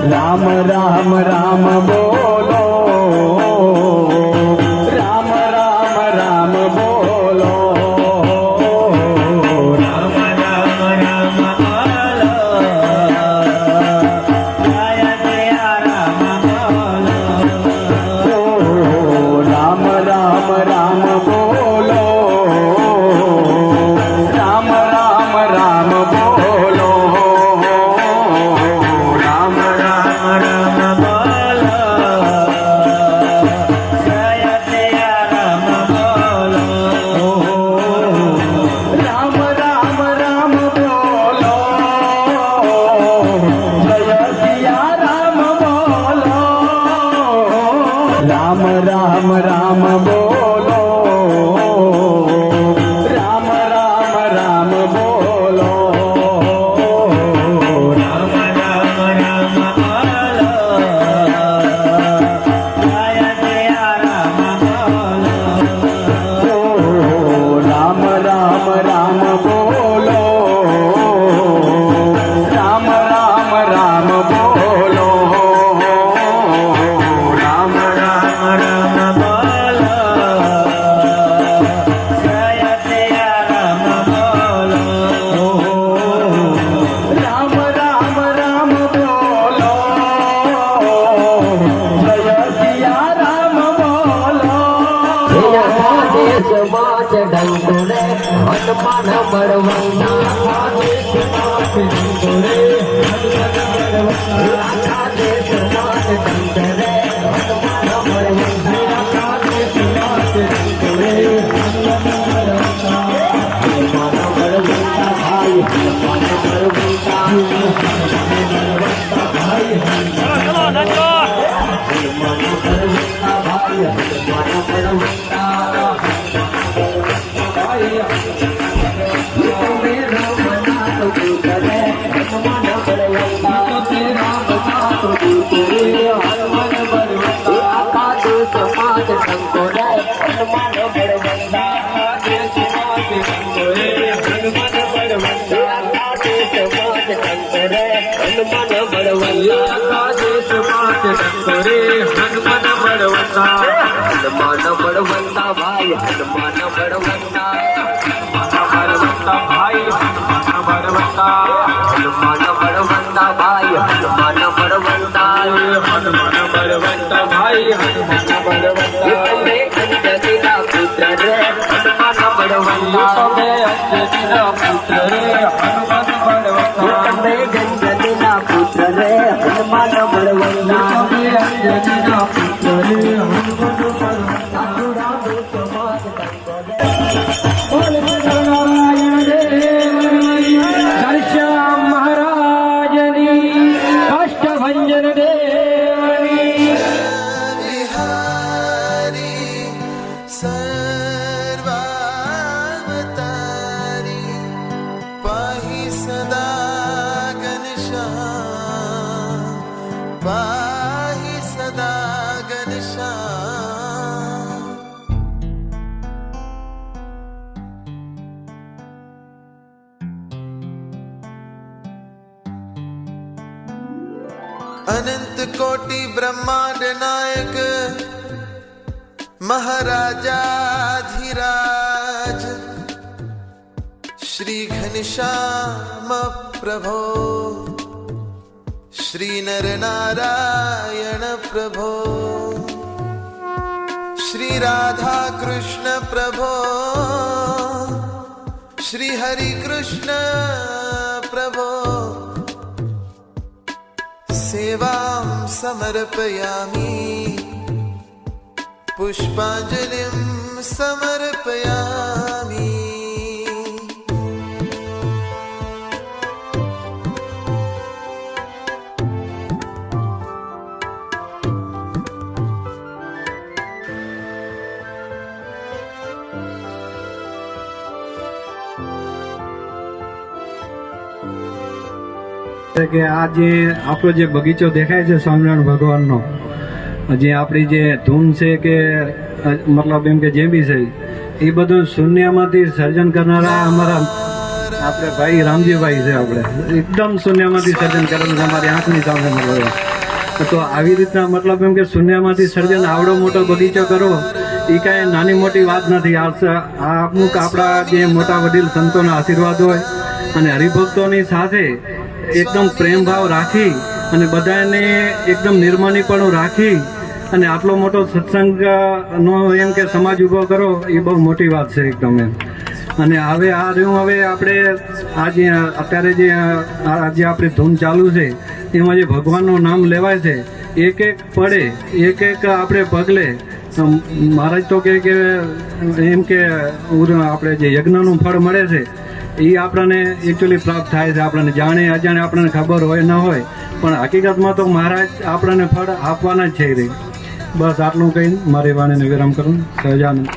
राम राम राम बोलो, राम राम राम बोलो, राम राम राम बोलो, जय जय राम बोलो, राम राम राम बोलो, राम राम राम बोलो, राम राम राम बोलो, जय जय राम बोलो, राम राम राम बोलो, जय सिया राम बोलो, राम राम राम बोलो, राम राम राम बोलो, राम राम राम बोलो, जय जय राम बोलो, राम राम राम बोलो, राम राम राम बोलो, राम राम राम बोलो, जय जय राम बोलो, राम राम राम बोलो, जय सिया राम बोलो, देश माच डंगोरे हनुमान बड़वंता देश माच डंगोरे देश माच डंगोरे हनुमान बड़वंता देश माच डंगोरे हनुमान बड़वंता भाई हनुमान बड़वंता भाई हनुमान बड़वंता भाई हनुमान बड़वंता हनुमान बड़वंता भाई हनुमान बड़वंता भाई हनुमान बड़वंता, हनुमान बड़वंता भाई हनुमान बड़वंता हनुमान बड़वंता भाई हनुमान बड़वंता, अंजना पुत्र रे हनुमान बड़वंता अंजना पुत्र रे हनुमान बड़वंता, अंजना पुत्र रे हनुमान बड़वंता अंजना पुत्र रे हनुमान बड़वंता। नारायण देव घनश्याम महाराजनी अष्टभंजन देवनी विहारी सर्वावतारी पाहि सदा घनश्याम पाहि सदा घनश्याम। अनंत कोटि ब्रह्मांड नायक महाराजाधिराज श्री घनश्याम प्रभो श्री नर नारायण प्रभो श्री राधा कृष्ण प्रभो श्री हरि कृष्ण प्रभो सेवां समर्पयामि पुष्पांजलिं समर्पयामि। કે આ જે આપણો જે બગીચો દેખાય છે સ્વામિનારાયણ ભગવાનનો, જે આપણી જે ધૂન છે કે મતલબ એમ કે જે બી છે એ બધું શૂન્યમાંથી સર્જન કરનારા અમારા આપણે ભાઈ રામજીભાઈ છે. આપણે એકદમ શૂન્યમાંથી સર્જન કરેલું છે અમારી આંખની સામે. તો આવી રીતના મતલબ એમ કે શૂન્યમાંથી સર્જન આવડો મોટો બગીચો કરો એ કાંઈ નાની મોટી વાત નથી. આ અમુક આપણા જે મોટા વડીલ સંતોના આશીર્વાદ હોય અને હરિભક્તોની સાથે એકદમ પ્રેમ ભાવ રાખી અને બધાને એકદમ નિર્મળીપણું રાખી અને આટલો મોટો સત્સંગનો એમ કે સમાજ ઊભો કરો એ બહુ મોટી વાત છે એકદમ એમ. અને હવે આપણે આજે અત્યારે જે આપણી ધૂન ચાલુ છે એમાં જે ભગવાનનું નામ લેવાય છે એક એક પડે એક એક આપણે પગલે મહારાજ તો કે એમ કે આપણે જે યજ્ઞનું ફળ મળે છે એ આપણને એકચ્યુઅલી પ્રાપ્ત થાય છે. આપણને જાણે અજાણે આપણને ખબર હોય ન હોય પણ હકીકતમાં તો મહારાજ આપણને ફળ આપવાના જ છે. બસ આટલું કહીને મારી વાણીને વિરામ કરું. સહજાનંદ.